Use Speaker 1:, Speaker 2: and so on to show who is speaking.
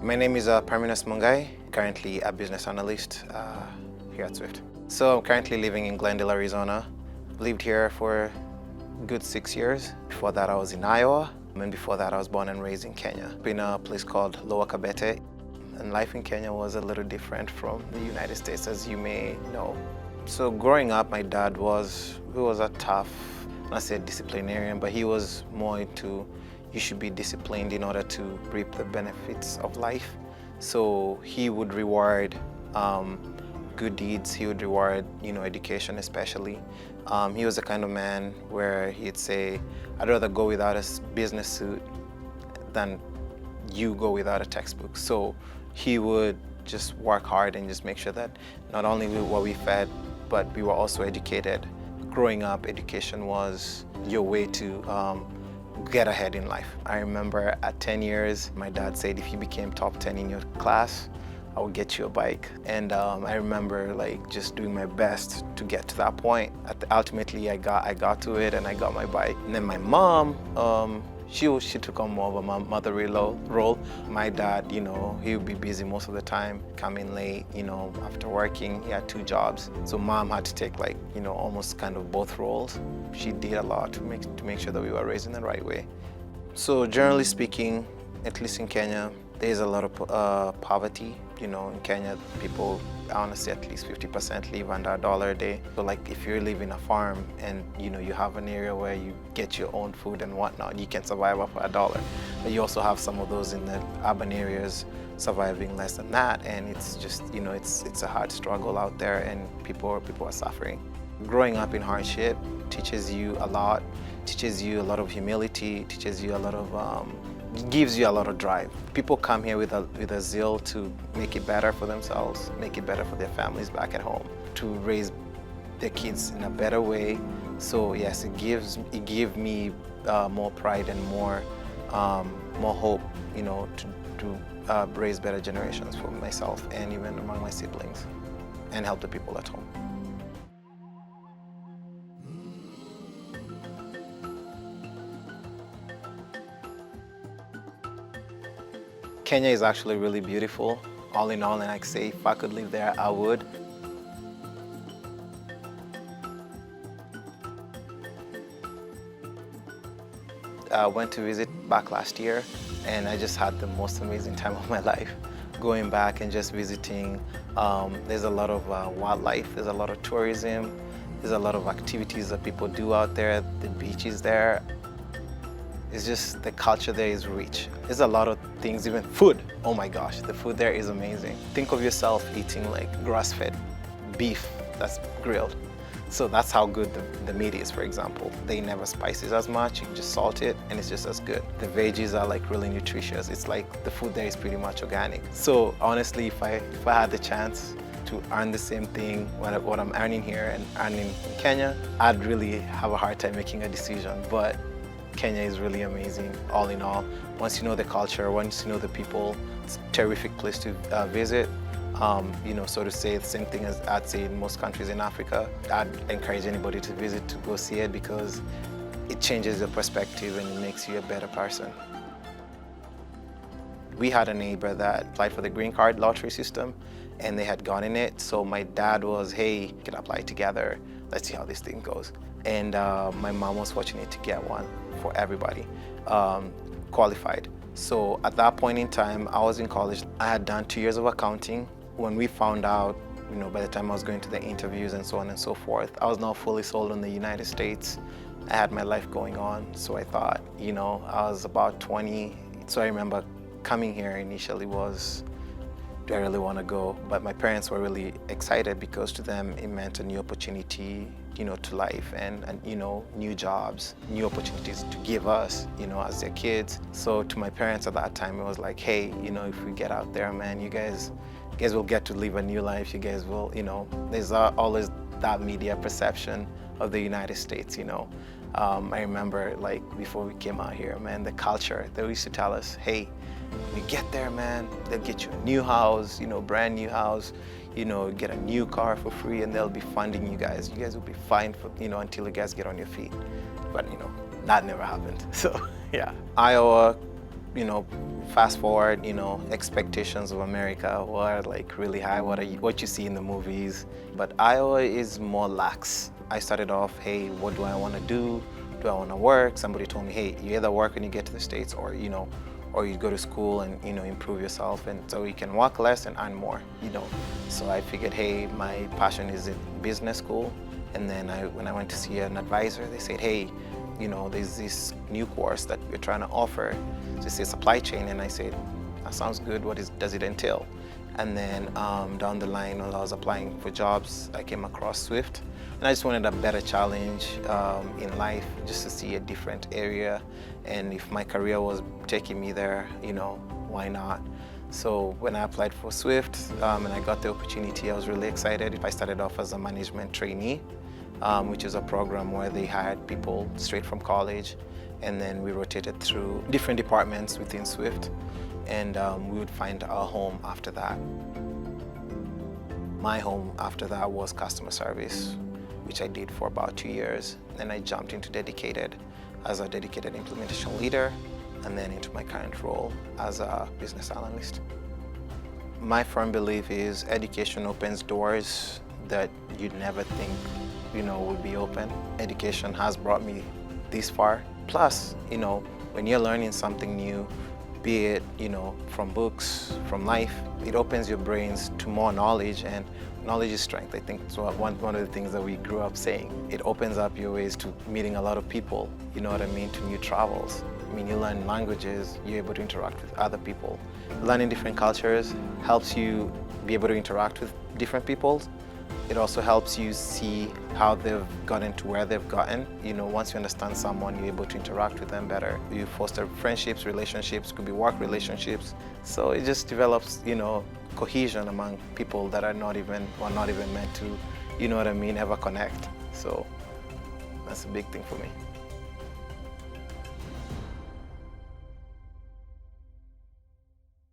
Speaker 1: My name is Perminus Mungai, currently a business analyst here at Swift. So I'm currently living in Glendale, Arizona. Lived here for a good 6 years. Before that I was in Iowa, and before that I was born and raised in Kenya, in a place called Lower Kabete. And life in Kenya was a little different from the United States, as you may know. So growing up, my dad was a tough, not say disciplinarian, but he was more into you should be disciplined in order to reap the benefits of life. So he would reward good deeds. He would reward, education especially. He was the kind of man where he'd say, I'd rather go without a business suit than you go without a textbook. So he would just work hard and just make sure that not only were we fed, but we were also educated. Growing up, education was your way to get ahead in life. I remember at 10 years, my dad said if you became top 10 in your class, I would get you a bike. And I remember just doing my best to get to that point. Ultimately, I got to it and I got my bike. And then my mom, she took on more of a motherly role. My dad, he would be busy most of the time, coming late, after working. He had 2 jobs. So mom had to take almost kind of both roles. She did a lot to make sure that we were raised in the right way. So generally speaking, at least in Kenya, there's a lot of poverty. In Kenya, people, I want to say at least 50% live under $1 a day. So if you live in a farm and you have an area where you get your own food and whatnot, you can survive off $1. But you also have some of those in the urban areas surviving less than that, and it's just it's a hard struggle out there, and people are suffering. Growing up in hardship teaches you a lot, teaches you a lot of humility, teaches you a lot of gives you a lot of drive. People come here with a zeal to make it better for themselves, make it better for their families back at home, to raise their kids in a better way. So yes, it gives me more pride and more hope, to raise better generations for myself and even among my siblings, and help the people at home. Kenya is actually really beautiful, all in all, and I say if I could live there, I would. I went to visit back last year, and I just had the most amazing time of my life. Going back and just visiting, there's a lot of wildlife, there's a lot of tourism, there's a lot of activities that people do out there, the beaches there. It's just the culture there is rich. There's a lot of things, even food. Oh my gosh, the food there is amazing. Think of yourself eating grass-fed beef that's grilled. So that's how good the meat is, for example. They never spice it as much, you can just salt it and it's just as good. The veggies are really nutritious. It's the food there is pretty much organic. So honestly, if I had the chance to earn the same thing, what I'm earning here and earning in Kenya, I'd really have a hard time making a decision. But Kenya is really amazing, all in all. Once you know the culture, once you know the people, it's a terrific place to visit. So to say, the same thing as I'd say in most countries in Africa. I'd encourage anybody to visit to go see it because it changes your perspective and it makes you a better person. We had a neighbor that applied for the green card lottery system and they had gotten it. So my dad was, hey, we can apply together. Let's see how this thing goes. And my mom was fortunate to get one for everybody, qualified. So at that point in time, I was in college. I had done 2 years of accounting. When we found out, by the time I was going to the interviews and so on and so forth, I was now fully sold on the United States. I had my life going on. So I thought, I was about 20. So I remember coming here initially was, do I really want to go? But my parents were really excited because to them it meant a new opportunity, to life and new jobs, new opportunities to give us, as their kids. So to my parents at that time, it was like, hey, if we get out there, man, you guys will get to live a new life. You guys will, there's always that media perception of the United States, I remember before we came out here, man, the culture, they used to tell us, hey, when you get there, man, they'll get you a new house, brand new house, get a new car for free, and they'll be funding you guys. You guys will be fine for, until you guys get on your feet. But, that never happened. So, yeah. Iowa, fast forward, expectations of America were like really high, what you see in the movies. But Iowa is more lax. I started off, hey, what do I want to do? Do I want to work? Somebody told me, hey, you either work when you get to the States or you go to school and improve yourself, and so you can work less and earn more. So I figured, hey, my passion is in business school. And then when I went to see an advisor, they said, hey, there's this new course that we're trying to offer. So they say supply chain, and I said, that sounds good. Does it entail? And then down the line, while I was applying for jobs, I came across Swift, and I just wanted a better challenge in life, just to see a different area. And if my career was taking me there, why not? So when I applied for Swift and I got the opportunity, I was really excited. I started off as a management trainee, which is a program where they hired people straight from college, and then we rotated through different departments within Swift, and we would find our home after that. My home after that was customer service, which I did for about 2 years. Then I jumped into dedicated as a dedicated implementation leader, and then into my current role as a business analyst. My firm belief is education opens doors that you'd never think would be open. Education has brought me this far. Plus, when you're learning something new, be it from books, from life, it opens your brains to more knowledge, and knowledge is strength. I think it's one of the things that we grew up saying. It opens up your ways to meeting a lot of people, to new travels. You learn languages, you're able to interact with other people. Learning different cultures helps you be able to interact with different people. It also helps you see how they've gotten to where they've gotten. Once you understand someone, you're able to interact with them better. You foster friendships, relationships, could be work relationships. So it just develops, cohesion among people that are not even meant to, ever connect. So that's a big thing for me.